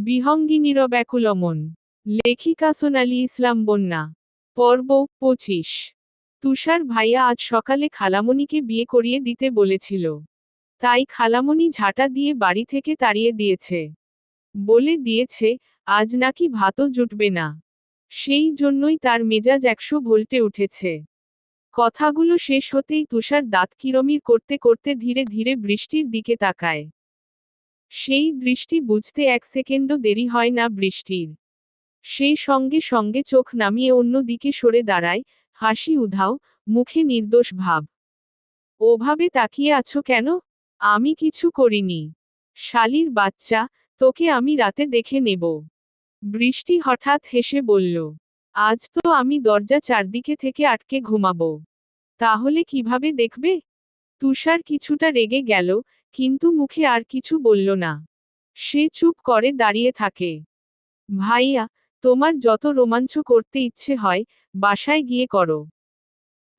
বিহঙ্গিনীর ব্যাকুল মন। লেখিকা সোনালী ইসলাম বন্যা। পর্ব 25। তুষার ভাইয়া আজ সকালে খালামণিকে বিয়ে করিয়ে দিতে বলেছিল। তাই খালামণি ঝাঁটা দিয়ে বাড়ি থেকে তাড়িয়ে দিয়েছে। বলে দিয়েছে, আজ নাকি ভাতও জুটবে না। সেই জন্যই তার মেজাজ 100 ভোল্টে উঠেছে। কথাগুলো শেষ হতেই তুষার দাঁত কিরমির করতে করতে ধীরে ধীরে বৃষ্টির দিকে তাকায়। সেই দৃষ্টি বুঝতে 1 সেকেন্ডও দেরি হয় না বৃষ্টির। সেই সঙ্গে সঙ্গে চোখ নামিয়ে অন্য দিকে সরে দাঁড়ায়, হাসি উধাও, মুখে নির্দোষ ভাব। ওভাবে তাকিয়ে আছো কেন? আমি কিছু করিনি। শালির বাচ্চা, তোকে আমি রাতে দেখে নেব। বৃষ্টি হঠাৎ হেসে বলল। আজ তো আমি দরজা চারদিকে থেকে আটকে ঘুমাবো। তাহলে কিভাবে দেখবে? তুষার কিছুটা রেগে গেল, কিন্তু মুখে আর কিছু বলল না। সে চুপ করে দাঁড়িয়ে থাকে। ভাইয়া, তোমার যত রোমাঞ্চ করতে ইচ্ছে হয়, বাসায় গিয়ে করো।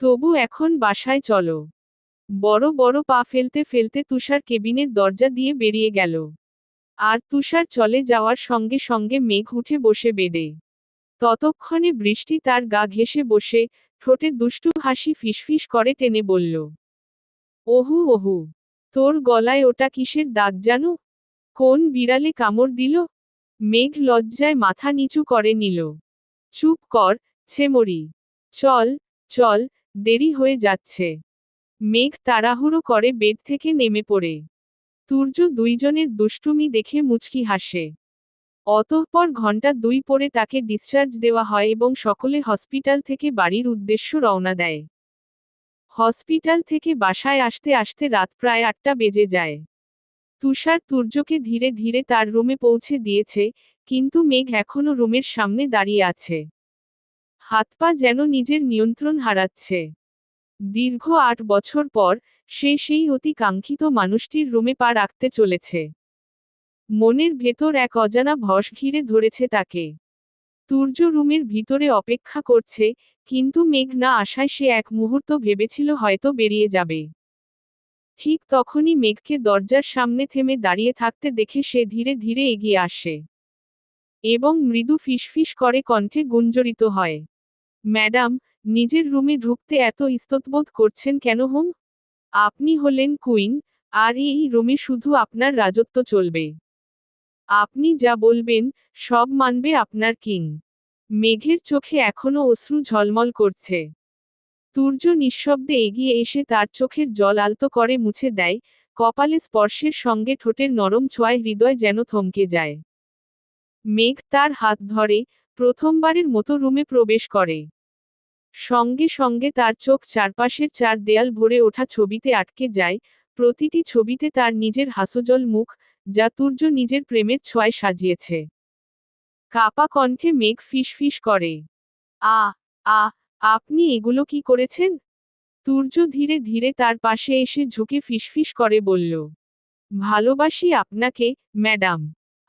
তবু এখন বাসায় চলো। বড় বড় পা ফেলতে ফেলতে তুষার কেবিনের দরজা দিয়ে বেরিয়ে গেল। আর তুষার চলে যাওয়ার সঙ্গে সঙ্গে মেঘ উঠে বসে বেডে। ততক্ষণে বৃষ্টি তার গা ঘেঁষে বসে, ঠোঁটে দুষ্টু হাসি ফিসফিস করে টেনে বলল। ওহু ওহু, তোর গলায় ওটা কিসের দাগ জানো? কোন বিড়ালে কামড় দিল? মেঘ লজ্জায় মাথা নিচু করে নিল। চুপ কর, ছেমরি। চল, চল, দেরি হয়ে যাচ্ছে। মেঘ তাড়াহুড়ো করে বেড থেকে নেমে পড়ে। তুর্য দুইজনের দুষ্টুমি দেখে মুচকি হাসে। অতঃপর ঘন্টা 2 পরে তাকে ডিসচার্জ দেওয়া হয় এবং সকলে হসপিটাল থেকে বাড়ির উদ্দেশ্য রওনা দেয়। হসপিটাল থেকে বাসায় আসতে আসতে রাত প্রায় 8টা বেজে যায়। তুষার তুর্যকে ধীরে ধীরে তার রুমে পৌঁছে দিয়েছে, কিন্তু মেঘ এখনো রুমের সামনে দাঁড়িয়ে আছে। হাত পা যেন নিজের নিয়ন্ত্রণ হারাচ্ছে। দীর্ঘ 8 বছর পর, সে সেই অতি কাঙ্ক্ষিত মানুষটির রুমে পা রাখতে চলেছে। মনের ভেতর এক অজানা ভস ঘিরে ধরেছে তাকে। তুর্য রুমের ভিতরে অপেক্ষা করছে, কিন্তু মেঘ না আসায় সে এক মুহূর্ত ভেবেছিল হয়তো বেরিয়ে যাবে। ঠিক তখনই মেঘকে দরজার সামনে থেমে দাঁড়িয়ে থাকতে দেখে সে ধীরে ধীরে এগিয়ে আসে। এবং মৃদু ফিসফিস করে কণ্ঠে গুঞ্জরিত হয়। ম্যাডাম, নিজের রুমে ঢুকতে এত ইস্ততবোধ করছেন কেন হুম? আপনি হলেন কুইন, আর এই রুমে শুধু আপনার রাজত্ব চলবে। আপনি যা বলবেন, সব মানবে আপনার কিং। মেঘের চোখে এখনো অশ্রু ঝলমল করছে। তুর্য নিঃশব্দে এগিয়ে এসে তার চোখের জল আলতো করে মুছে দেয়, কপালে স্পর্শের সঙ্গে ঠোঁটের নরম ছোঁয়ায় হৃদয় যেন থমকে যায়। মেঘ তার হাত ধরে, প্রথমবারের মতো রুমে প্রবেশ করে। সঙ্গে সঙ্গে তার চোখ চারপাশের 4 দেয়াল ভরে ওঠা ছবিতে আটকে যায়, প্রতিটি ছবিতে তার নিজের হাস্যোজ্জ্বল মুখ, যা তুর্য নিজের প্রেমের ছোঁয়ায় সাজিয়েছে। কাপা কণ্ঠে মেঘ ফিসফিস করে। আ আ আপনি এগুলো কি করেছেন? তুর্য ধীরে ধীরে তার পাশে এসে ঝুঁকে ফিসফিস করে বলল। ভালোবাসি আপনাকে, ম্যাডাম।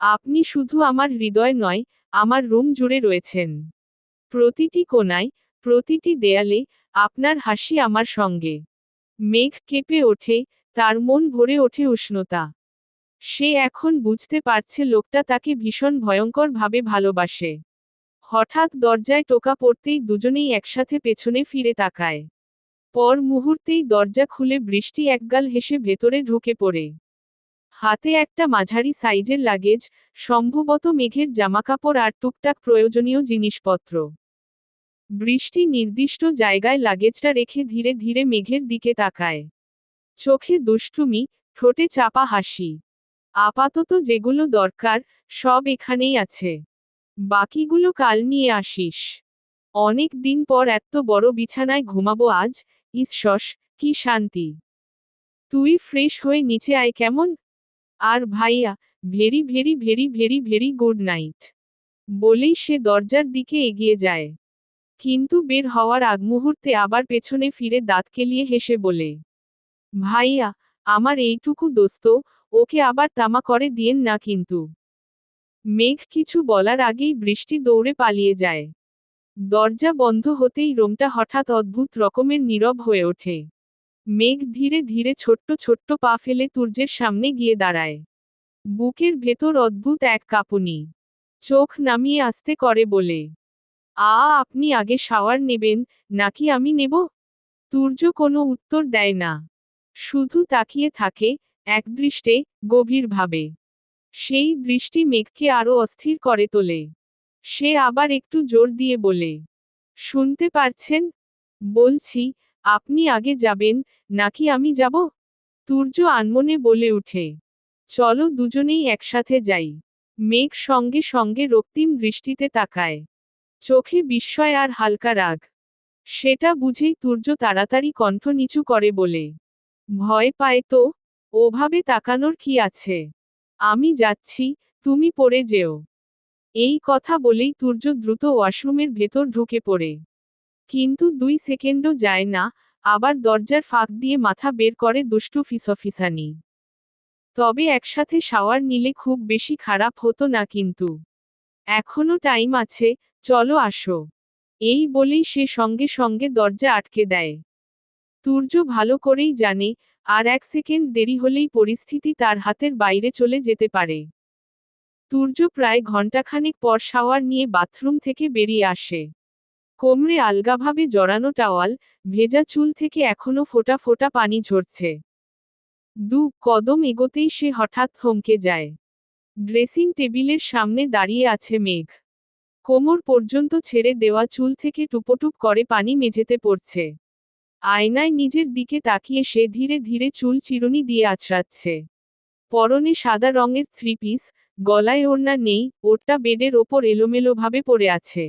আপনি শুধু আমার হৃদয় নয়, আমার রুম জুড়ে রয়েছেন। প্রতিটি কোণায়, প্রতিটি দেয়ালে, আপনার হাসি আমার সঙ্গে। মেঘ কেঁপে ওঠে, তার মন ভরে ওঠে উষ্ণতা। সে এখন বুঝতে পারছে লোকটা তাকে ভীষণ ভয়ঙ্করভাবে ভালোবাসে। হঠাৎ দরজায় টোকা পড়তেই দুজনেই একসাথে পেছনে ফিরে তাকায়। পর মুহূর্তেই দরজা খুলে বৃষ্টি একগাল হেসে ভেতরে ঢুকে পড়ে। হাতে একটা মাঝারি সাইজের লাগেজ, সম্ভবত মেঘের জামাকাপড় আর টুকটাক প্রয়োজনীয় জিনিসপত্র। বৃষ্টি নির্দিষ্ট জায়গায় লাগেজটা রেখে ধীরে ধীরে মেঘের দিকে তাকায়। চোখে দুষ্টুমি, ঠোঁটে চাপা হাসি। আপাতত যেগুলো দরকার, সব এখানেই আছে। বাকিগুলো কাল নিয়ে আসিস। অনেক দিন পর এত বড় বিছানায় ঘুমাবো আজ, ইস, কি শান্তি। তুই ফ্রেশ হয়ে নিচে আয় কেমন? আর ভাইয়া, very very very very very good night. বলেই সে দরজার দিকে এগিয়ে যায়। কিন্তু বের হওয়ার আগ মুহূর্তে আবার পেছনে ফিরে দাঁত কেলিয়ে হেসে বলে। ভাইয়া, আমার এইটুকু দোস্ত, ওকে আবার তামা করে দিয়েন না কিন্তু। মেঘ কিছু বলার আগেই বৃষ্টি দৌড়ে পালিয়ে যায়। দরজা বন্ধ হতেই রুমটা হঠাৎ অদ্ভুত রকমের নীরব হয়ে ওঠে। মেঘ ধীরে ধীরে ছোট্ট ছোট্ট পা ফেলে তুর্যের সামনে গিয়ে দাঁড়ায়। বুকের ভেতর অদ্ভুত এক কাঁপুনি। চোখ নামিয়ে আস্তে করে বলে, আপনি আগে শাওয়ার নেবেন, নাকি আমি নেব? সূর্য কোনো উত্তর দেয় না। শুধু তাকিয়ে থাকে, একদৃষ্টে, গভীরভাবে। সেই দৃষ্টি মেঘকে আরো অস্থির করে তোলে। সে আবার একটু জোর দিয়ে বলে, শুনতে পারছেন? বলছি, আপনি আগে যাবেন, নাকি আমি যাব? সূর্য আনমনে বলে উঠে, চলো দুজনেই একসাথে যাই। মেঘ সঙ্গে সঙ্গে রক্তিম দৃষ্টিতে তাকায়। চোখে বিস্ময় আর হালকা রাগ। সেটা বুঝেই সূর্য তাড়াতাড়ি কণ্ঠ নিচু করে বলে, ভয় পায় তো? ওভাবে তাকানোর কি আছে? আমি যাচ্ছি, তুমি পড়ে যেও। এই কথা বলেই সূর্য দ্রুত ওয়াশরুমের ভেতর ঢুকে পড়ে। কিন্তু 2 সেকেন্ডও যায় না, আবার দরজার ফাঁক দিয়ে মাথা বের করে দুষ্টু ফিসফিসানি। তবে একসাথে শাওয়ার নিলে খুব বেশি খারাপ হতো না কিন্তু। এখনো টাইম আছে, চলো আসো। এই বলেই সে সঙ্গে সঙ্গে দরজা আটকে দেয়। সূর্য ভালো করেই জানে, আর 1 সেকেন্ড দেরি হলেই পরিস্থিতি তার হাতের বাইরে চলে যেতে পারে। সূর্য প্রায় ঘণ্টাখানেক পর শাওয়ার নিয়ে বাথরুম থেকে বেরিয়ে আসে। কোমরে আলগাভাবে জড়ানো টাওয়াল, ভেজা চুল থেকে এখনো ফোঁটা ফোঁটা পানি ঝরছে। 2 কদম এগোতেই সে হঠাৎ থমকে যায়। ড্রেসিং টেবিলের সামনে দাঁড়িয়ে আছে মেঘ। কোমর পর্যন্ত ছেড়ে দেওয়া চুল থেকে টুপটুপ করে পানি মেঝেতে পড়ছে। আয়নায় নিজের দিকে তাকিয়ে সে ধীরে ধীরে চুল চিরুনি দিয়ে আঁচড়াচ্ছে। পরনে সাদা রঙের 3 পিস, গলায় ওড়না নেই, ওটা বেডের ওপর এলোমেলোভাবে পড়ে আছে।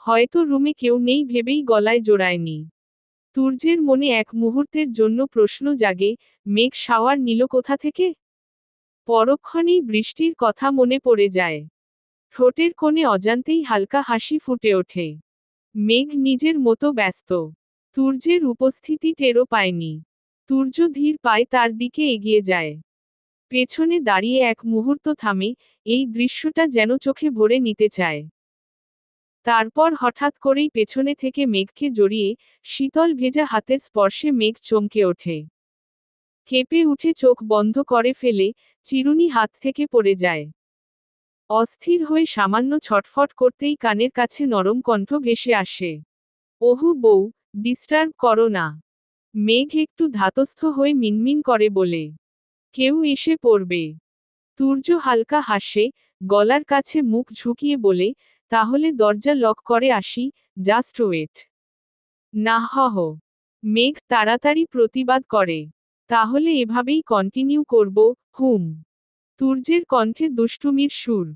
হয়তো রুমে কেউ নেই ভেবেই গলায় জড়ায়নি। সূর্যের মনে এক মুহূর্তের জন্য প্রশ্ন জাগে, মেঘ শাওয়ার নিল কোথা থেকে? পরক্ষণেই বৃষ্টির কথা মনে পড়ে যায়। ঠোঁটের কোণে অজান্তেই হালকা হাসি ফুটে ওঠে। মেঘ নিজের মতো ব্যস্ত। সূর্যের উপস্থিতি টেরও পায়নি। সূর্য ধীর পায়ে তার দিকে এগিয়ে যায়। পেছনে দাঁড়িয়ে এক মুহূর্ত থামে, এই দৃশ্যটা যেন চোখে ভরে নিতে চায়। তারপর হঠাৎ করেই পেছনে থেকে মেঘকে জড়িয়ে, শীতল ভেজা হাতের স্পর্শে মেঘ চমকে ওঠে। কেঁপে উঠে চোখ বন্ধ করে ফেলে, চিরুনি হাত থেকে পড়ে যায়। অস্থির হয়ে সামান্য ছটফট করতেই কানের কাছে নরম কণ্ঠ ভেসে আসে। ওহু বউ, ডিস্টার্ব করো না। মেঘ একটু ধাতস্থ হয়ে মিনমিন করে বলে, কেউ এসে পড়বে। সূর্য হালকা হাসে, গলার কাছে মুখ ঝুঁকিয়ে বলে, তাহলে দরজা লক করে আসি, জাস্ট ওয়েট। না হহ। মেঘ তাড়াতাড়ি প্রতিবাদ করে, তাহলে এভাবেই কন্টিনিউ করব, হুম। সূর্যের কণ্ঠে দুষ্টুমির সুর।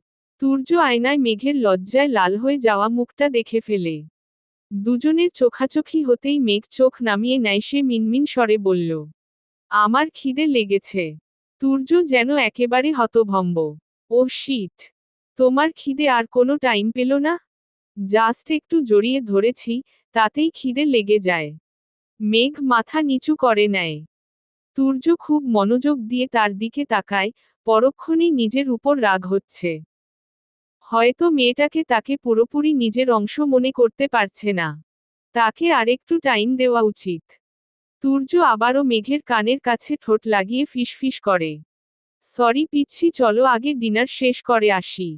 সূর্য আয়নায় মেঘের লজ্জায় লাল হয়ে যাওয়া মুখটা দেখে ফেলে। দুজনের চোখাচোখি হতেই মেঘ চোখ নামিয়ে নেয়, সে মিনমিন স্বরে বলল, আমার খিদে লেগেছে। সূর্য যেন একেবারে হতভম্ব। Oh shit! তোমার খিদে আর কোনো টাইম পেল না? জাস্ট একটু জড়িয়ে ধরেছি, তাতেই খিদে লেগে যায়। মেঘ মাথা নিচু করে নেয়। সূর্য খুব মনোযোগ দিয়ে তার দিকে তাকায়, পরক্ষণেই নিজের উপর রাগ হচ্ছে। হয়তো মেয়েটাকে তাকে পুরোপুরি নিজের অংশ মনে করতে পারছে না। তাকে আরেকটু টাইম দেওয়া উচিত। সূর্য আবারও মেঘের কানের কাছে ঠোঁট লাগিয়ে ফিসফিস করে, সরি পিচ্ছি, চলো আগে ডিনার শেষ করে আসি।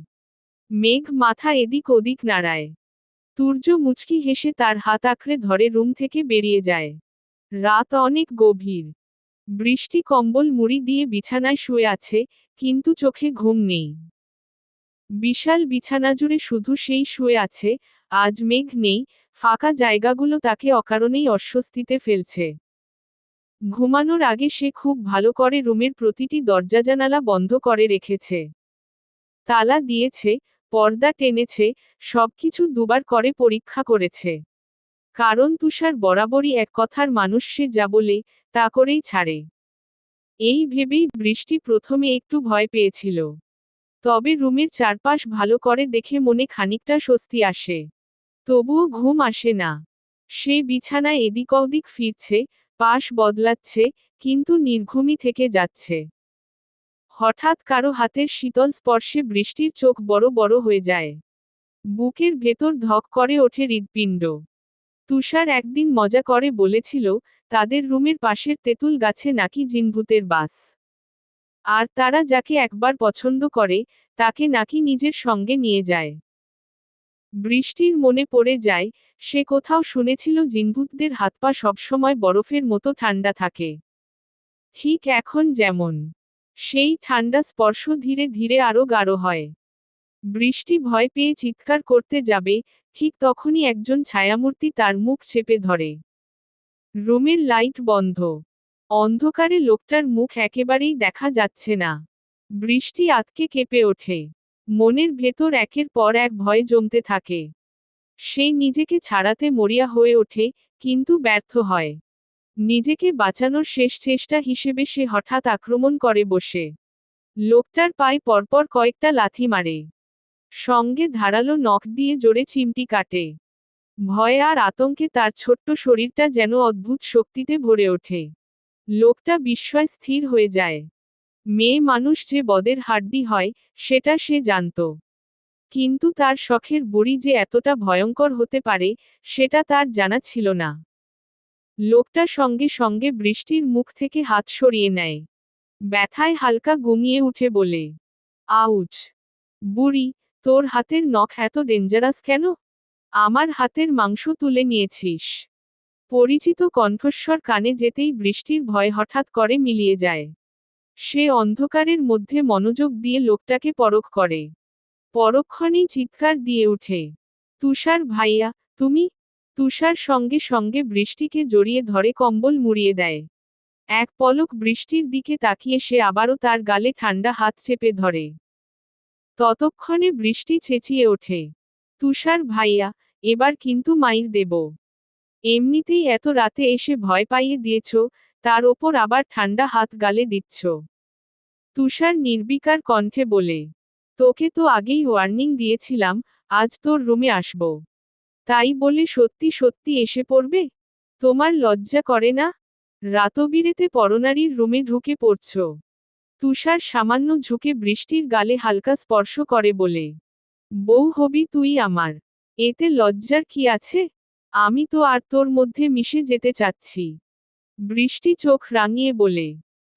মেঘ মাথা এদিক ওদিক নাড়ায়। সূর্য মুচকি হেসে তার হাত আঁকড়ে ধরে রুম থেকে বেরিয়ে যায়। রাত অনেক গভীর। বৃষ্টি কম্বল মুড়ি দিয়ে বিছানায় শুয়ে আছে, কিন্তু চোখে ঘুম নেই। বিশাল বিছানা জুড়ে শুধু সেই শুয়ে আছে, আজ মেঘ নেই, ফাঁকা জায়গাগুলো তাকে অকারণেই অস্বস্তিতে ফেলছে। ঘুমানোর আগে সে খুব ভালো করে রুমের প্রতিটি দরজা জানালা বন্ধ করে রেখেছে। তালা দিয়েছে, পর্দা টেনেছে, সবকিছু দুবার করে পরীক্ষা করেছে। কারণ তুষার বরাবরই এক কথার মানুষ, সে যা বলে, তা করেই ছাড়ে। এই ভেবেই বৃষ্টি প্রথমে একটু ভয় পেয়েছিল। তবে রুমের চারপাশ ভালো করে দেখে মনে খানিকটা স্বস্তি আসে। তবুও ঘুম আসে না। সে বিছানায় এদিক ওদিক ফিরছে, পাশ বদলাচ্ছে, কিন্তু নির্ঘুমই থেকে যাচ্ছে। হঠাৎ কারো হাতের শীতল স্পর্শে বৃষ্টির চোখ বড় বড় হয়ে যায়। বুকের ভেতর ধক করে ওঠে হৃৎপিণ্ড। তুষার একদিন মজা করে বলেছিল, তাদের রুমের পাশের তেঁতুল গাছে নাকি জিনভূতের বাস। আর তারা যাকে একবার পছন্দ করে, তাকে নাকি নিজের সঙ্গে নিয়ে যায়। বৃষ্টির মনে পড়ে যায়, সে কোথাও শুনেছিল জিনভূতদের হাত পা সবসময় বরফের মতো ঠান্ডা থাকে। ঠিক এখন যেমন। সেই ঠান্ডা স্পর্শ ধীরে ধীরে আরো গাঢ় হয়। বৃষ্টি ভয় পেয়ে চিৎকার করতে যাবে, ঠিক তখনই একজন ছায়ামূর্তি তার মুখ চেপে ধরে। রুমের লাইট বন্ধ। অন্ধকারে লোকটার মুখ একেবারেই দেখা যাচ্ছে না। বৃষ্টি আতকে কেঁপে ওঠে। মনের ভেতর একের পর এক ভয় জমতে থাকে। সে নিজেকে ছাড়াতে মরিয়া হয়ে ওঠে, কিন্তু ব্যর্থ হয়। নিজেকে বাঁচানোর শেষ চেষ্টা হিসেবে সে হঠাৎ আক্রমণ করে বসে। লোকটার পায়ে পরপর কয়েকটা লাথি মারে। সঙ্গে ধারালো নখ দিয়ে জোরে চিমটি কাটে। ভয় আর আতঙ্কে তার ছোট্ট শরীরটা যেন অদ্ভুত শক্তিতে ভরে ওঠে। লোকটা বিস্ময় স্থির হয়ে যায়। মেয়ে মানুষ যে বদের হাড্ডি হয়, সেটা সে জানত। কিন্তু তার শখের বুড়ি যে এতটা ভয়ঙ্কর হতে পারে, সেটা তার জানা ছিল না। লোকটা সঙ্গে সঙ্গে বৃষ্টির মুখ থেকে হাত সরিয়ে নেয়। ব্যথায় হালকা ঘুমিয়ে উঠে বলে, আউচ! বুড়ি, তোর হাতের নখ এত ডেঞ্জারাস কেন? আমার হাতের মাংস তুলে নিয়েছিস। পরিচিত কণ্ঠস্বর কানে যেতেই বৃষ্টির ভয় হঠাৎ করে মিলিয়ে যায়। সে অন্ধকারের মধ্যে মনোযোগ দিয়ে লোকটাকে পরখ করে। পরক্ষণেই চিৎকার দিয়ে উঠে, তুষার ভাইয়া, তুমি? তুষার সঙ্গে সঙ্গে বৃষ্টিকে জড়িয়ে ধরে কম্বল মুড়িয়ে দেয়। এক পলক বৃষ্টির দিকে তাকিয়ে সে আবারও তার গালে ঠান্ডা হাত চেপে ধরে। ততক্ষণে বৃষ্টি চেঁচিয়ে ওঠে, তুষার ভাইয়া, এবার কিন্তু মাইর দেব। এমনিতেই এত রাতে এসে ভয় পাইয়ে দিয়েছ, তার ওপর আবার ঠান্ডা হাত গালে দিচ্ছ। তুষার নির্বিকার কণ্ঠে বলে, তোকে তো আগেই ওয়ার্নিং দিয়েছিলাম, আজ তোর রুমে আসব। তাই বলে সত্যি সত্যি এসে পড়বে? তোমার লজ্জা করে না? রাতবিরেতে পরনারীর রুমে ঢুকে পড়ছ। তুষার সামান্য ঝুঁকে বৃষ্টির গালে হালকা স্পর্শ করে বলে, বউ হবি তুই আমার। এতে লজ্জার কি আছে? আমি তো আর তোর মধ্যে মিশে যেতে চাচ্ছি। বৃষ্টি চোখ রাঙিয়ে বলে,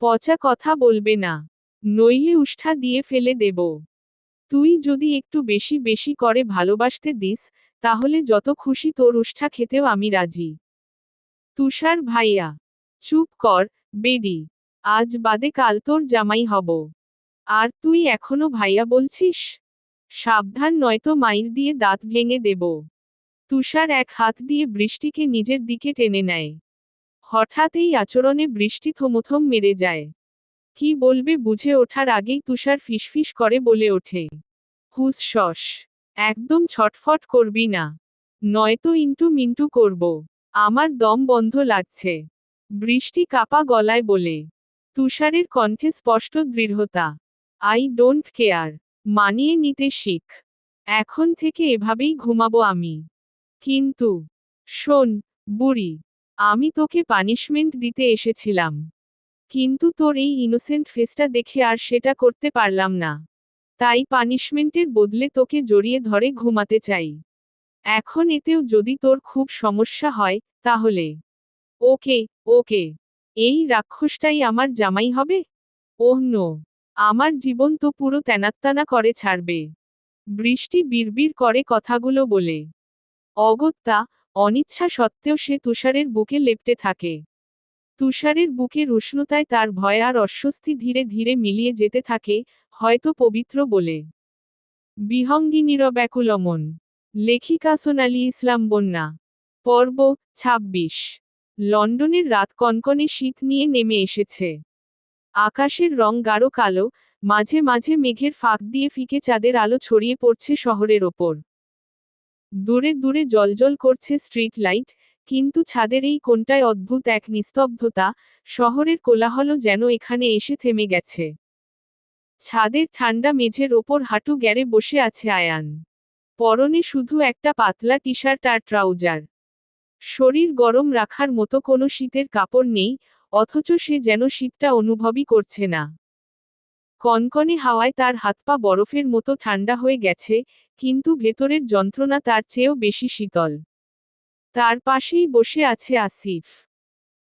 পচা কথা বলবে না, নইলে উষ্ঠা দিয়ে ফেলে দেব। তুই যদি একটু বেশি বেশি করে ভালোবাসতে দিস, তাহলে যত খুশি তোর উষ্ঠা খেতেও আমি রাজি। তুষার ভাইয়া, চুপ কর, বেডি। আজ বাদে কাল তোর জামাই হব। আর তুই এখনো ভাইয়া বলছিস? সাবধান, নয়তো মাইর দিয়ে দাঁত ভেঙে দেব। তুষার এক হাত দিয়ে বৃষ্টিকে নিজের দিকে টেনে নেয়। হঠাৎ এই আচরণে বৃষ্টি থমথম মেরে যায়। কি বলবে বুঝে ওঠার আগেই তুষার ফিসফিস করে বলে ওঠে, হুস-শস, একদম ছটফট করবি না, নয়তো ইন্টু মিন্টু করব। আমার দম বন্ধ লাগছে। বৃষ্টি কাপা গলায় বলে। তুষারের কণ্ঠে স্পষ্ট দৃঢ়তা, আই ডোন্ট কেয়ার, মানিয়ে নিতে শিখ। এখন থেকে এভাবেই ঘুমাবো আমি। কিন্তু শোন, বুড়ি, আমি তোকে পানিশমেন্ট দিতে এসেছিলাম। কিন্তু তোর এই ইনোসেন্ট ফেসটা দেখে আর সেটা করতে পারলাম না। তাই পানিশমেন্টের বদলে তোকে জড়িয়ে ধরে ঘুমাতে চাই। এখন এতেও যদি তোর খুব সমস্যা হয়, তাহলে ওকে, ওকে, এই রাক্ষসটাই আমার জামাই হবে? ওহ নো, আমার জীবন তো পুরো তেনাত্তানা করে ছাড়বে। বৃষ্টি বিড়বিড় করে কথাগুলো বলে। অগত্যা, অনিচ্ছা সত্ত্বেও সে তুষারের বুকে লেপ্টে থাকে। তুষারের বুকের উষ্ণতায় তার ভয় আর অস্বস্তি ধীরে ধীরে মিলিয়ে যেতে থাকে, হয়তো পবিত্র বলে। বিহঙ্গিনীর ব্যাকুলমন। লেখিকা সোনালী ইসলাম বন্যা। পর্ব ২৬। লন্ডনের রাত কনকনে শীত নিয়ে নেমে এসেছে। আকাশের রং গাঢ় কালো, মাঝে মাঝে মেঘের ফাঁক দিয়ে ফিকে চাঁদের আলো ছড়িয়ে পড়ছে শহরের ওপর। দূরে দূরে জ্বলজ্বল করছে স্ট্রিট লাইট, কিন্তু ছাদের এই কোণটায় অদ্ভুত এক নিস্তব্ধতা, শহরের কোলাহল যেন এখানে এসে থেমে গেছে। ছাদের ঠান্ডা মেঝের ওপর হাঁটু গেড়ে বসে আছে আয়ান। পরনে শুধু একটা পাতলা টি শার্ট আর ট্রাউজার। শরীর গরম রাখার মতো কোনো শীতের কাপড় নেই, অথচ সে যেন শীতটা অনুভবই করছে না। কনকনে হাওয়ায় তার হাত পা বরফের মতো ঠান্ডা হয়ে গেছে, কিন্তু ভেতরের যন্ত্রণা তার চেয়েও বেশি শীতল। তার পাশেই বসে আছে আসিফ।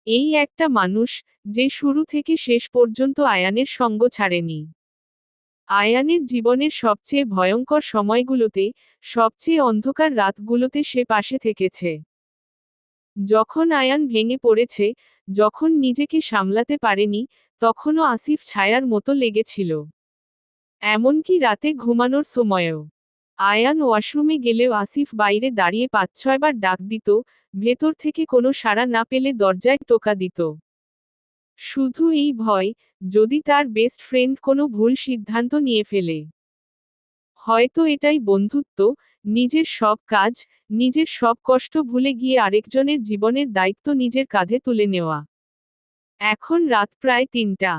এই একটা মানুষ, যে শুরু থেকে শেষ পর্যন্ত আয়ানের সঙ্গ ছাড়েনি। আয়ানের জীবনের সবচেয়ে ভয়ঙ্কর সময়গুলোতে, সবচেয়ে অন্ধকার রাতগুলোতে সে পাশে থেকেছে। যখন আয়ান ভেঙে পড়েছে, যখন নিজেকে সামলাতে পারেনি, তখনও আসিফ ছায়ার মতো লেগেছিল। এমনকি রাতে ঘুমানোর সময়ও। আয়ান ওয়াশরুমে গেলেও আসিফ বাইরে দাঁড়িয়ে ৫-৬ বার ডাক দিত, ভেতর থেকে কোনো সাড়া না পেলে দরজায় টোকা দিত। শুধু এই ভয়, যদি তার বেস্ট ফ্রেন্ড কোনো ভুল সিদ্ধান্ত নিয়ে ফেলে। হয়তো এটাই বন্ধুত্ব, নিজের সব কাজ, নিজের সব কষ্ট ভুলে গিয়ে আরেকজনের জীবনের দায়িত্ব নিজের কাঁধে তুলে নেওয়া। এখন রাত প্রায় ৩টা।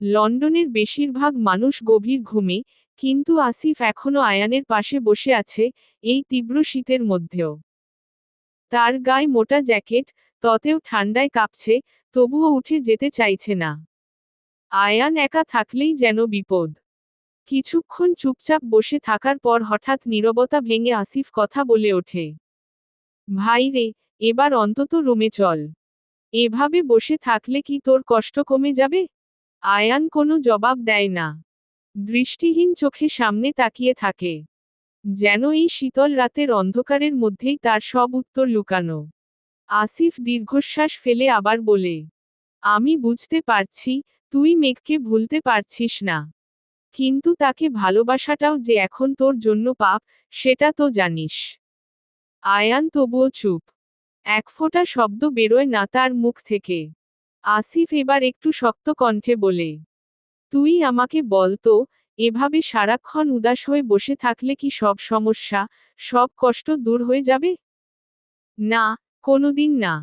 লন্ডনের বেশিরভাগ মানুষ গভীর ঘুমে, কিন্তু আসিফ এখনো আয়ানের পাশে বসে আছে, এই তীব্র শীতের মধ্যেও। তার গায়ে মোটা জ্যাকেট, ততেও ঠান্ডায় কাঁপছে, তবুও উঠে যেতে চাইছে না। আয়ান একা থাকলেই যেন বিপদ। কিছুক্ষণ চুপচাপ বসে থাকার পর হঠাৎ নীরবতা ভেঙে আসিফ কথা বলে ওঠে। ভাই রে, এবার অন্তত রুমে চল। এভাবে বসে থাকলে কি তোর কষ্ট কমে যাবে? আয়ান কোনো জবাব দেয় না। দৃষ্টিহীন চোখে সামনে তাকিয়ে থাকে। যেন এই শীতল রাতের অন্ধকারের মধ্যেই তার সব উত্তর লুকানো। আসিফ দীর্ঘশ্বাস ফেলে আবার বলে, আমি বুঝতে পারছি, তুই মেঘকে ভুলতে পারছিস না। কিন্তু তাকে ভালোবাসাটাও যে এখন তোর জন্য পাপ, সেটা তো জানিস। আয়ান তবুও চুপ। এক ফোঁটা শব্দ বেরোয় না তার মুখ থেকে। আসিফ এবার একটু শক্ত কণ্ঠে বলে, তুই আমাকে বল তো, এভাবে সারাক্ষণ উদাস হয়ে বসে থাকলে কি সব সমস্যা, সব কষ্ট দূর হয়ে যাবে? না, কোনোদিন না।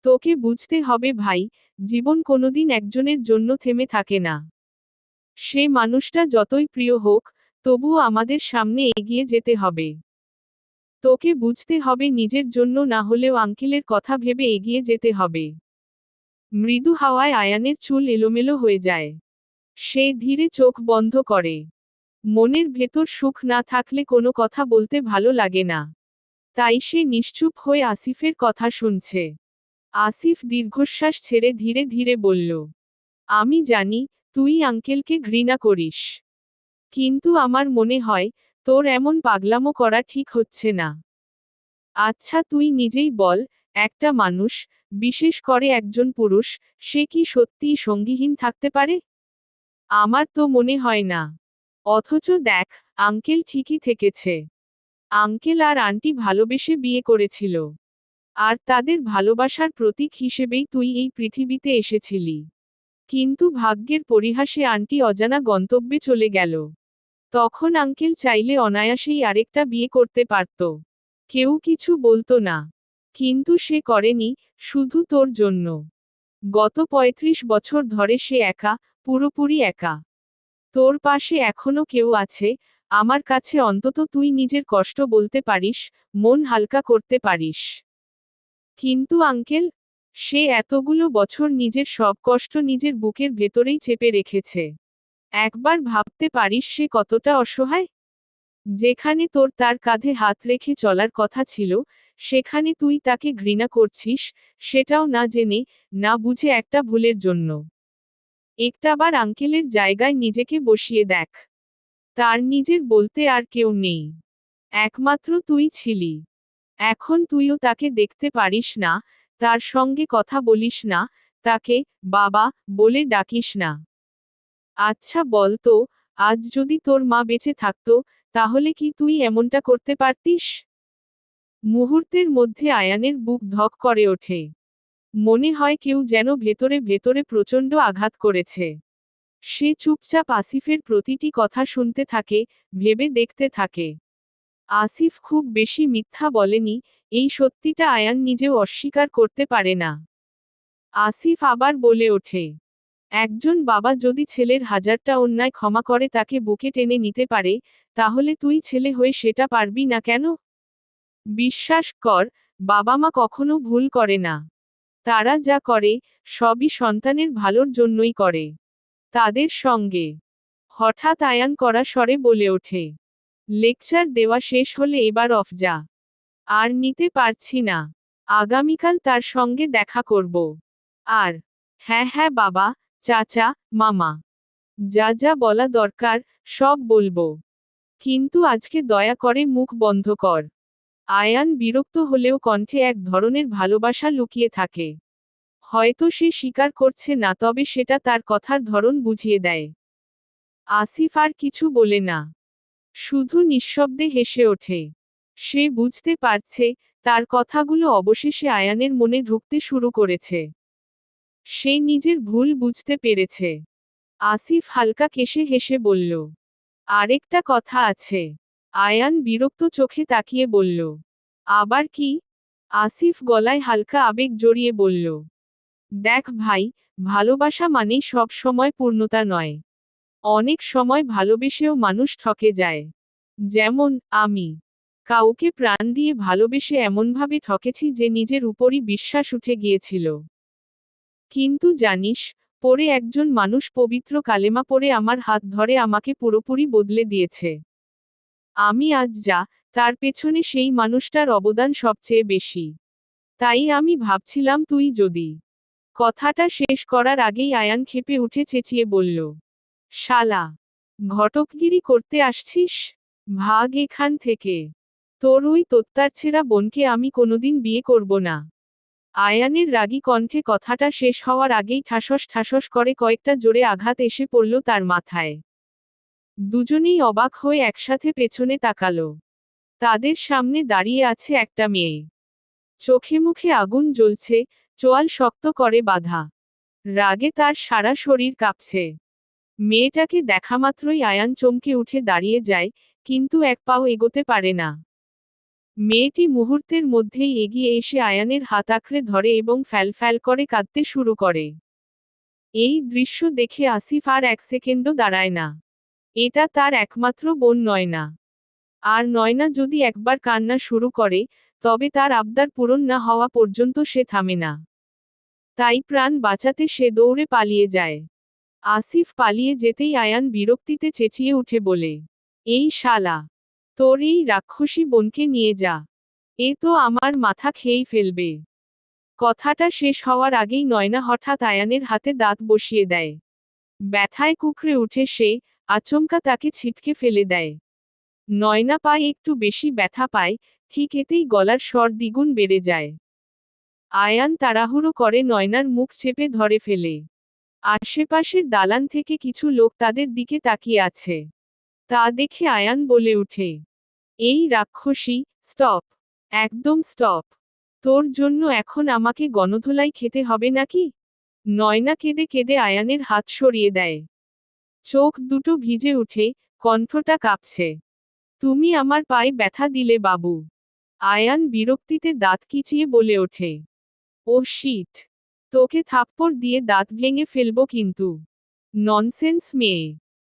তোকে বুঝতে হবে ভাই, জীবন কোনোদিন একজনের জন্য থেমে থাকে না। সে মানুষটা যতই প্রিয় হোক, তবুও আমাদের সামনে এগিয়ে যেতে হবে। তোকে বুঝতে হবে নিজের জন্য না হলেও আঙ্কেলের কথা ভেবে এগিয়ে যেতে হবে। মৃদু হাওয়ায় আয়ানের চুল এলোমেলো হয়ে যায়। সে ধীরে চোখ বন্ধ করে। মনের ভেতর সুখ না থাকলে কোনো কথা বলতে ভালো লাগে না। তাই সে নিশ্চুপ হয়ে আসিফের কথা শুনছে। আসিফ দীর্ঘশ্বাস ছেড়ে ধীরে ধীরে বলল, আমি জানি, তুই আঙ্কেলকে ঘৃণা করিস। কিন্তু আমার মনে হয়, তোর এমন পাগলামো করা ঠিক হচ্ছে না। আচ্ছা তুই নিজেই বল, একটা মানুষ, বিশেষ করে একজন পুরুষ, সে কি সত্যিই সঙ্গীহীন থাকতে পারে? আমার তো মনে হয় না। অথচ দেখ, আঙ্কেল ঠিকই থেকেছে। আঙ্কেল আর আন্টি ভালোবেসে বিয়ে করেছিল। আর তাদের ভালোবাসার প্রতীক হিসেবেই তুই এই পৃথিবীতে এসেছিলি। কিন্তু ভাগ্যের পরিহাসে আন্টি অজানা গন্তব্যে চলে গেল। তখন আঙ্কেল চাইলে অনায়াসেই আরেকটা বিয়ে করতে পারত। কেউ কিছু বলতো না। কিন্তু সে করেনি, শুধু তোর জন্য। গত ৩৫ বছর ধরে সে একা, পুরোপুরি একা। তোর পাশে এখনো কেউ আছে, আমার কাছে অন্তত তুই নিজের কষ্ট বলতে পারিস, মন হালকা করতে পারিস। কিন্তু আঙ্কেল, সে এতগুলো বছর নিজের সব কষ্ট নিজের বুকের ভেতরেই চেপে রেখেছে। একবার ভাবতে পারিস সে কতটা অসহায়? যেখানে তোর তার কাঁধে হাত রেখে চলার কথা ছিল, সেখানে তুই তাকে ঘৃণা করছিস, সেটাও না জেনে, না বুঝে একটা ভুলের জন্য। একটাবার আঙ্কেলের জায়গায় নিজেকে বসিয়ে দেখ। তার নিজের বলতে আর কেউ নেই। একমাত্র তুই ছিলি। এখন তুইও তাকে দেখতে পারিস না, তার সঙ্গে কথা বলিস না, তাকে বাবা বলে ডাকিস না। আচ্ছা বল তো, আজ যদি তোর মা বেঁচে থাকতো, তাহলে কি তুই এমনটা করতে পারতিস? মুহূর্তের মধ্যে আয়ানের বুক ধক করে ওঠে। মনে হয় কেউ যেন ভেতরে ভেতরে প্রচণ্ড আঘাত করেছে। সে চুপচাপ আসিফের প্রতিটি কথা শুনতে থাকে, ভেবে দেখতে থাকে। আসিফ খুব বেশি মিথ্যা বলেনি, এই সত্যিটা আয়ান নিজেও অস্বীকার করতে পারে না। আসিফ আবার বলে ওঠে, একজন বাবা যদি ছেলের হাজারটা অন্যায় ক্ষমা করে তাকে বুকে টেনে নিতে পারে, তাহলে তুই ছেলে হয়ে সেটা পারবি না কেন? বিশ্বাস কর, বাবা মা কখনো ভুল করে না। তারা যা করে, সবই সন্তানের ভালোর জন্যই করে। তাদের সঙ্গে। হঠাৎ আয়ান কড়া স্বরে বলে ওঠে, লেকচার দেওয়া শেষ হলে এবার অফ যা। আর নিতে পারছি না। আগামীকাল তার সঙ্গে দেখা করব। আর হ্যাঁ হ্যাঁ বাবা, চাচা, মামা, যা যা বলা দরকার সব বলবো, কিন্তু আজকে দয়া করে মুখ বন্ধ কর। আয়ান বিরক্ত হলেও কণ্ঠে এক ধরনের ভালোবাসা লুকিয়ে থাকে। হয়তো সে স্বীকার করছে না, তবে সেটা তার কথার ধরন বুঝিয়ে দেয়। আসিফ আর কিছু বলে না, শুধু নিঃশব্দে হেসে ওঠে। সে বুঝতে পারছে তার কথাগুলো অবশেষে আয়ানের মনে ঢুকতে শুরু করেছে। সে নিজের ভুল বুঝতে পেরেছে। আসিফ হালকা কেশে হেসে বলল, আরেকটা কথা আছে। আয়ান বিরক্ত চোখে তাকিয়ে বলল, আবার কি? আসিফ গলায় হালকা আবেগ জড়িয়ে বলল, দেখ ভাই, ভালোবাসা মানেই সব সময় পূর্ণতা নয়। অনেক সময় ভালোবেসেও মানুষ ঠকে যায়। যেমন আমি কাউকে প্রাণ দিয়ে ভালোবেসে এমনভাবে ঠকেছি যে নিজের উপরই বিশ্বাস উঠে গিয়েছিল। কিন্তু জানিস, পরে একজন মানুষ পবিত্র কালেমা পড়ে আমার হাত ধরে আমাকে পুরোপুরি বদলে দিয়েছে। আমি আজ যা, তার পেছনে সেই মানুষটার অবদান সবচেয়ে বেশি। তাই আমি ভাবছিলাম তুই যদি। কথাটা শেষ করার আগেই আয়ান ক্ষেপে উঠে চেঁচিয়ে বলল, শালা, ঘটকগিরি করতে আসছিস? ভাগ এখান থেকে। তোর ওই তোত্তারছেঁড়া বোনকে আমি কোনোদিন বিয়ে করব না। আয়ানের রাগী কণ্ঠে কথাটা শেষ হওয়ার আগেই ঠাসস ঠাসস করে কয়েকটা জোরে আঘাত এসে পড়ল তার মাথায়। দুজনেই অবাক হয়ে একসাথে পেছনে তাকালো। তাদের সামনে দাঁড়িয়ে আছে একটা মেয়ে। চোখে মুখে আগুন জ্বলছে, চোয়াল শক্ত করে বাঁধা। রাগে তার সারা শরীর কাঁপছে। মেয়েটাকে দেখামাত্রই আয়ান চমকে উঠে দাঁড়িয়ে যায়, কিন্তু এক পাও এগোতে পারে না। মেয়েটি মুহূর্তের মধ্যেই এগিয়ে এসে আয়ানের হাত আঁকড়ে ধরে এবং ফ্যাল করে কাঁদতে শুরু করে। এই দৃশ্য দেখে আসিফ আর এক সেকেন্ডও দাঁড়ায় না। এটা তার একমাত্র বোন নয়না। আর নয়না যদি একবার কান্না শুরু করে, তবে তার আবদার পূরণ না হওয়া পর্যন্ত সে থামে না। তাই প্রাণ বাঁচাতে সে দৌড়ে পালিয়ে যায়। আসিফ পালিয়ে যেতেই আয়ান বিরক্তিতে চেঁচিয়ে উঠে বলে, এই শালা, তোর এই রাক্ষসী বোনকে নিয়ে যা। এ তো আমার মাথা খেয়েই ফেলবে। কথাটা শেষ হওয়ার আগেই নয়না হঠাৎ আয়ানের হাতে দাঁত বসিয়ে দেয়। ব্যথায় কুকড়ে উঠে সে, আচমকা তাকে ছিটকে ফেলে দেয়। নয়না পায় একটু বেশি ব্যথা পায়, ঠিক এতেই গলার স্বর দ্বিগুণ বেড়ে যায়। আয়ান তাড়াহুড়ো করে নয়নার মুখ চেপে ধরে ফেলে। আশেপাশের দালান থেকে কিছু লোক তাদের দিকে তাকিয়ে আছে। তা দেখে আয়ান বলে উঠে, এই রাক্ষসী, স্টপ। একদম স্টপ। তোর জন্য এখন আমাকে গণধোলাই খেতে হবে নাকি? নয়না কেঁদে কেঁদে আয়ানের হাত সরিয়ে দেয়। চোখ দুটো ভিজে উঠে, কণ্ঠটা কাঁপছে। তুমি আমার পায়ে ব্যথা দিলে বাবু। আয়ান বিরক্তিতে দাঁত কিচিয়ে বলে ওঠে, ও শিট। তোকে থাপ্পড় দিয়ে দাঁত ভেঙে ফেলবো কিন্তু। ননসেন্স মেয়ে।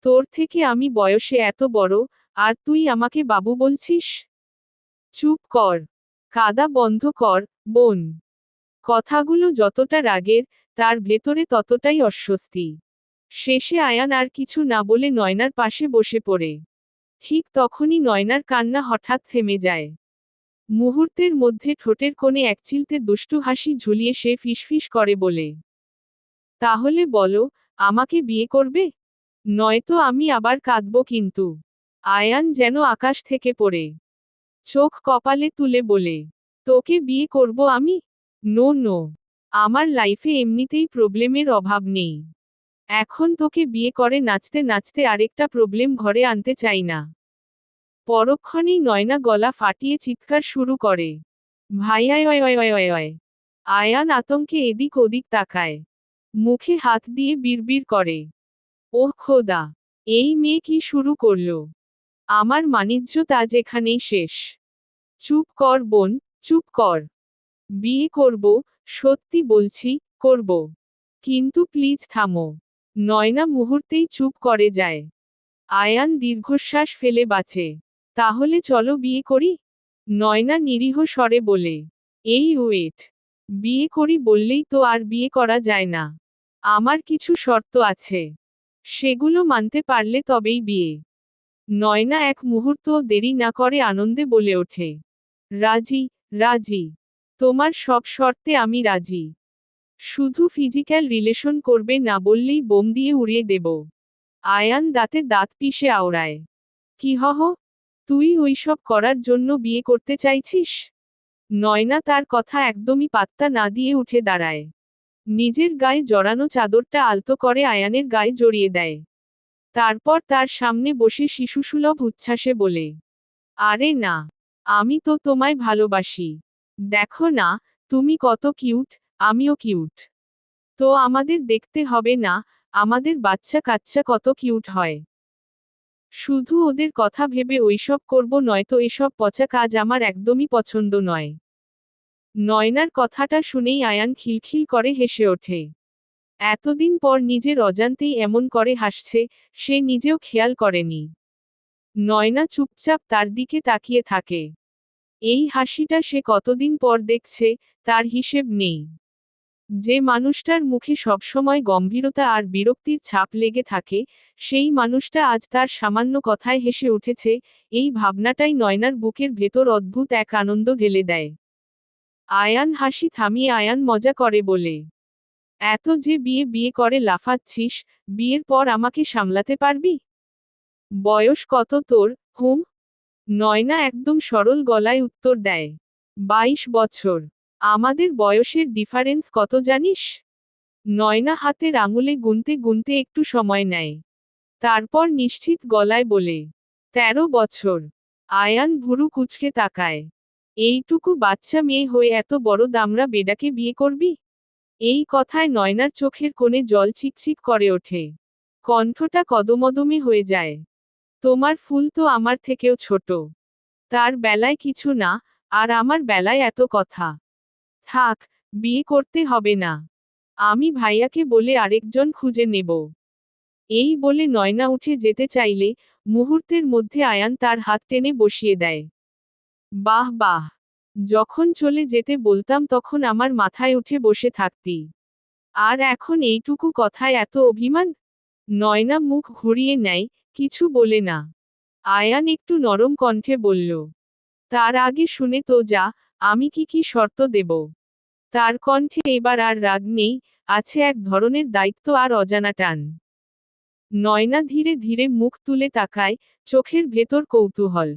তোর থেকে আমি বয়সে এত বড়, আর তুই আমাকে বাবু বলছিস? চুপ কর। কাদা বন্ধ কর, বোন। কথাগুলো যতটা রাগের, তার ভেতরে ততটাই অস্বস্তি। শেষে আয়ান আর কিছু না বলে নয়নার পাশে বসে পড়ে। ঠিক তখনই নয়নার কান্না হঠাৎ থেমে যায়। মুহূর্তের মধ্যে ঠোঁটের কোণে একচিলতে দুষ্টু হাসি ঝুলিয়ে সে ফিসফিস করে বলে, তাহলে বলো, আমাকে বিয়ে করবে? নয়তো আমি আবার কাঁদব কিন্তু। আয়ান যেন আকাশ থেকে পড়ে চোখ কপালে তুলে বলে, তোকে বিয়ে করব আমি? No no. আমার লাইফে এমনিতেই প্রবলেমের অভাব নেই। এখন তোকে বিয়ে করে নাচতে নাচতে আরেকটা প্রবলেম ঘরে আনতে চাই না। পরক্ষণেই নয়না গলা ফাটিয়ে চিৎকার শুরু করে, ভাইয়ায়। আয়ান আতঙ্কে এদিক ওদিক তাকায়। মুখে হাত দিয়ে বিড়বিড় করে, ওহ খোদা, এই মেয়ে কি শুরু করলো? আমার মানিজ্যত আজ এখানেই শেষ। চুপ কর বোন, চুপ কর। বিয়ে করব, সত্যি বলছি, করব। কিন্তু প্লিজ থামো। নয়না মুহূর্তেই চুপ করে যায়। আয়ান দীর্ঘশ্বাস ফেলে বাঁচে। তাহলে চলো বিয়ে করি? নয়না নিরীহ স্বরে বলে, এই ওয়েট। বিয়ে করি বললেই তো আর বিয়ে করা যায় না। আমার কিছু শর্ত আছে। সেগুলো মানতে পারলে তবেই বিয়ে। নয়না এক মুহূর্তও দেরি না করে আনন্দে বলে ওঠে, রাজি, রাজি। তোমার সব শর্তে আমি রাজি। শুধু ফিজিক্যাল রিলেশন করবে না বললেই বোম দিয়ে উড়িয়ে দেব। আয়ান দাঁতে দাঁত পিষে আওড়ায়। কি হহ? তুই ওইসব করার জন্য বিয়ে করতে চাইছিস? নয়না তার কথা একদমই পাত্তা না দিয়ে উঠে দাঁড়ায়। নিজের গায়ে জড়ানো চাদরটা আলতো করে আয়ানের গায়ে জড়িয়ে দেয়। তারপর তার সামনে বসে শিশুসুলভ উচ্ছ্বাসে বলে, আরে না, আমি তো তোমায় ভালোবাসি। দেখো না, তুমি কত কিউট, আমিও কিউট। তো আমাদের দেখতে হবে না, আমাদের বাচ্চা কাচ্চা কত কিউট হয়। শুধু ওদের কথা ভেবে ওইসব করব, নয়তো এসব পচা কাজ আমার একদমই পছন্দ নয়। নয়নার কথাটা শুনেই আয়ান খিলখিল করে হেসে ওঠে। এতদিন পর নিজের অজান্তেই এমন করে হাসছে, সে নিজেও খেয়াল করেনি। নয়না চুপচাপ তার দিকে তাকিয়ে থাকে। এই হাসিটা সে কতদিন পর দেখছে, তার হিসেব নেই। যে মানুষটার মুখে সবসময় গম্ভীরতা আর বিরক্তির ছাপ লেগে থাকে, সেই মানুষটা আজ তার সামান্য কথায় হেসে উঠেছে, এই ভাবনাটাই নয়নার বুকের ভেতর অদ্ভুত এক আনন্দ ঢেলে দেয়। আয়ান হাসি থামিয়ে আয়ান মজা করে বলে, এত যে বিয়ে বিয়ে করে লাফাচ্ছিস, বিয়ের পর আমাকে সামলাতে পারবি? বয়স কত তোর, হুম? নয়না একদম সরল গলায় উত্তর দেয়, 22 বছর। আমাদের বয়সের ডিফারেন্স কত জানিস? নয়না হাতের আঙুলে গুনতে গুনতে একটু সময় নেয়। তারপর নিশ্চিত গলায় বলে, 13 বছর। আয়ান ভুরু কুঁচকে তাকায়। এইটুকু বাচ্চা মেয়ে হয়ে এত বড় দামড়া বেডাকে বিয়ে করবি? এই কথায় নয়নার চোখের কোণে জল চিকচিক করে ওঠে। কণ্ঠটা কদমদমে হয়ে যায়। তোমার ফুল তো আমার থেকেও ছোট। তার বেলায় কিছু না, আর আমার বেলায় এত কথা। থাক, বিয়ে করতে হবে না। আমি ভাইয়াকে বলে আরেকজন খুঁজে নেব। এই বলে নয়না উঠে যেতে চাইলে, মুহূর্তের মধ্যে আয়ান তার হাত টেনে বসিয়ে দেয়। বাহ বাহ, যখন চলে যেতে বলতাম তখন আমার মাথায় উঠে বসে থাকতি। আর এখন এইটুকু কথায় এত অভিমান? নয়না মুখ ঘুরিয়ে নেয়, কিছু বলে না। আয়ান একটু নরম কণ্ঠে বলল, তার আগে শুনে তো যা, আমি কি শর্ত দেব। তার কণ্ঠে এবার আর রাগ নেই, আছে এক ধরনের দায়িত্ব আর অজানা টান। নয়না ধীরে ধীরে মুখ তুলে তাকায়, চোখের ভেতর কৌতূহল।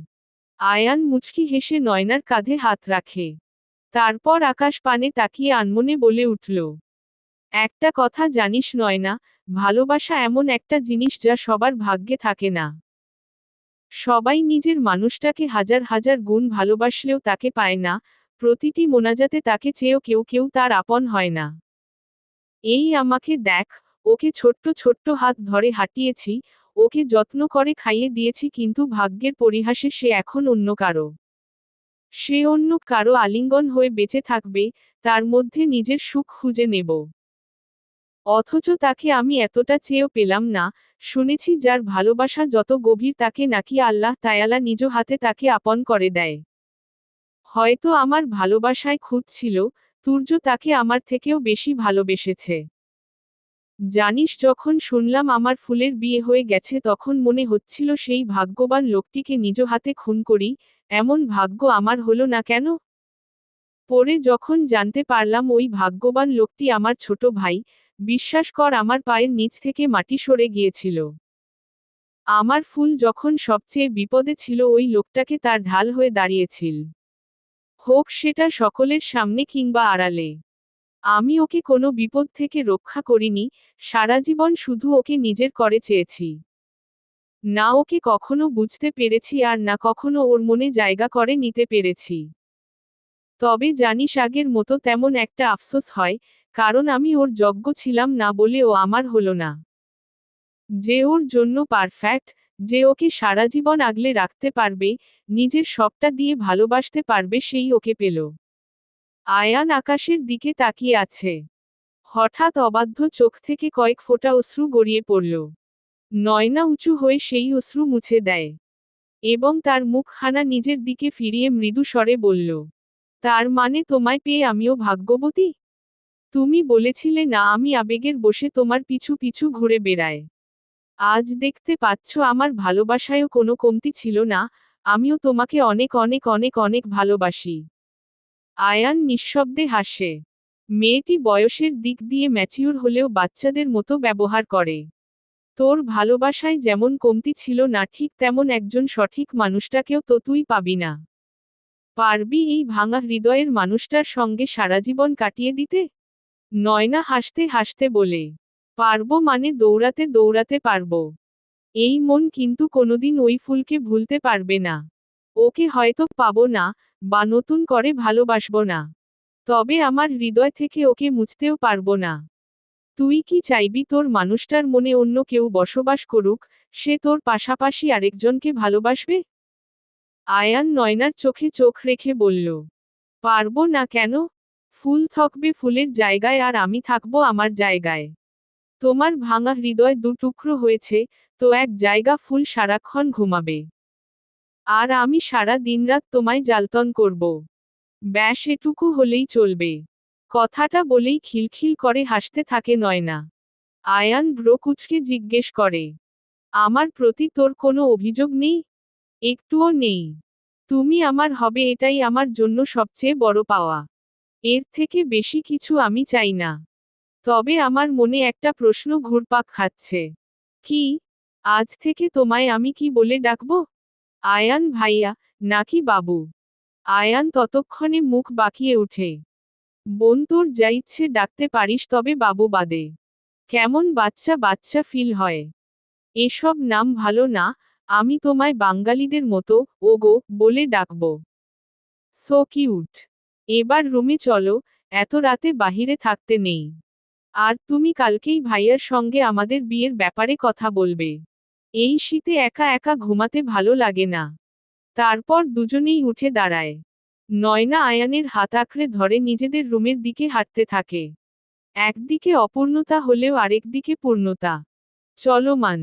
আয়ান মুচকি হেসে নয়নার কাঁধে হাত রাখে। তারপর আকাশ পানে তাকিয়ে আনমনে বলে উঠল, একটা কথা জানিস নয়না, ভালোবাসা এমন একটা জিনিস যা সবার ভাগ্যে থাকে না। সবাই নিজের মানুষটাকে হাজার হাজার গুণ ভালোবাসলেও তাকে পায় না, প্রতিটি মোনাজাতে তাকে চেয়েও কেউ কেউ তার আপন হয় না। এই আমাকে দেখ, ওকে ছোট্ট ছোট্ট হাত ধরে হাঁটিয়েছি, ওকে যত্ন করে খাইয়ে দিয়েছি, কিন্তু ভাগ্যের পরিহাসে সে এখন অন্য কারো। সে অন্য কারো আলিঙ্গন হয়ে বেঁচে থাকবে, তার মধ্যে নিজের সুখ খুঁজে নেব। অথচ তাকে আমি এতটা চেয়েও পেলাম না। শুনেছি যার ভালোবাসা যত গভীর তাকে নাকি আল্লাহ তায়ালা নিজ হাতে তাকে আপন করে দেয়। হয়তো আমার ভালোবাসায় খুঁত ছিল, তুর্য তাকে আমার থেকেও বেশি ভালোবেসেছে। জানিস, যখন শুনলাম আমার ফুলের বিয়ে হয়ে গেছে তখন মনে হচ্ছিল সেই ভাগ্যবান লোকটিকে নিজ হাতে খুন করি, এমন ভাগ্য আমার হলো না কেন? পরে যখন জানতে পারলাম ওই ভাগ্যবান লোকটি আমার ছোট ভাই, বিশ্বাস কর আমার পায়ের নিচ থেকে মাটি সরে গিয়েছিল। আমার ফুল যখন সবচেয়ে বিপদে ছিল ওই লোকটাকে তার ঢাল হয়ে দাঁড়িয়েছিল। হোক সেটা সকলের সামনে কিংবা আড়ালে। আমি ওকে কোনো বিপদ থেকে রক্ষা করিনি, সারা জীবন শুধু ওকে নিজের করে চেয়েছি। না ওকে কখনো বুঝতে পেরেছি আর না কখনো ওর মনে জায়গা করে নিতে পেরেছি। তবে জানিস, আগের মতো তেমন একটা আফসোস হয়, কারণ আমি ওর যোগ্য ছিলাম না বলে ও আমার হলো না। যে ওর জন্য পারফেক্ট, যে ওকে সারা জীবন আগলে রাখতে পারবে, নিজের সবটা দিয়ে ভালোবাসতে পারবে, সেই ওকে পেল। আয়ান আকাশের দিকে তাকিয়ে আছে। হঠাৎ অবাধ্য চোখ থেকে কয়েক ফোঁটা অশ্রু গড়িয়ে পড়ল। নয়না উঁচু হয়ে সেই অশ্রু মুছে দেয়। এবং তার মুখখানা নিজের দিকে ফিরিয়ে মৃদু স্বরে বলল, তার মানে তোমায় পেয়ে আমিও ভাগ্যবতী? তুমি বলেছিলে না আমি আবেগের বশে তোমার পিছু পিছু ঘুরে বেড়াই। আজ দেখতে পাচ্ছ আমার ভালোবাসায়ও কোনো কমতি ছিল না, আমিও তোমাকে অনেক অনেক অনেক অনেক ভালোবাসি। আয়ান নিঃশব্দে হাসে। মেয়েটি বয়সের দিক দিয়ে ম্যাচিউর হলেও বাচ্চাদের মতো ব্যবহার করে। তোর ভালোবাসায় যেমন কমতি ছিল না, ঠিক তেমন একজন সঠিক মানুষটাকেও তো তুই পাবি না। পারবি এই ভাঙা হৃদয়ের মানুষটার সঙ্গে সারা জীবন কাটিয়ে দিতে? নয়না হাসতে হাসতে বলে, পারবো মানে দৌড়াতে দৌড়াতে পারবো। এই মন কিন্তু কোনোদিন ওই ফুলকে ভুলতে পারবে না। ওকে হয়তো পাবো না, বা নতুন করে ভালোবাসবো না, তবে আমার হৃদয় থেকে ওকে মুছতেও পারবো না। তুই কি চাইবি তোর মানুষটার মনে অন্য কেউ বসবাস করুক, সে তোর পাশাপাশি আরেকজনকে ভালোবাসবে? আয়ান নয়নার চোখে চোখ রেখে বলল, পারবো না কেন? ফুল থাকবে ফুলের জায়গায় আর আমি থাকবো আমার জায়গায়। তোমার ভাঙা হৃদয় দুটুকরো হয়েছে, তো এক জায়গা ফুল সারাক্ষণ ঘুমাবে। আর আমি সারা দিনরাত তোমায় জ্বালতন করব। ব্যাস এটুকু হলেই চলবে। কথাটা বলেই খিলখিল করে হাসতে থাকে নয়না। আয়ান ভ্রু কুঁচকে জিজ্ঞেস করে, আমার প্রতি তোর কোনো অভিযোগ নেই? একটুও নেই। তুমি আমার হবে এটাই আমার জন্য সবচেয়ে বড় পাওয়া। এর থেকে বেশি কিছু আমি চাই না। তবে আমার মনে একটা প্রশ্ন ঘুরপাক খাচ্ছে। কি? আজ থেকে তোমায় আমি কি বলে ডাকবো? আয়ান ভাইয়া, নাকি বাবু? আয়ান ততক্ষণে মুখ বাঁকিয়ে উঠে, বোন তোর যা ইচ্ছে ডাকতে পারিস, তবে বাবু বাদে। কেমন বাচ্চা বাচ্চা ফিল হয়। এসব নাম ভালো না, আমি তোমায় বাঙালিদের মতো ওগো বলে ডাকবো। So cute. এবার রুমে চলো, এত রাতে বাহিরে থাকতে নেই। আর তুমি কালকেই ভাইয়ার সঙ্গে আমাদের বিয়ের ব্যাপারে কথা বলবে। এই শীতে একা একা ঘুমাতে ভালো লাগে না। তারপর দুজনেই উঠে দাঁড়ায়। নয়না আয়ানের হাত আঁকড়ে ধরে নিজেদের রুমের দিকে হাঁটতে থাকে। একদিকে অপূর্ণতা হলেও আরেকদিকে পূর্ণতা চলমান।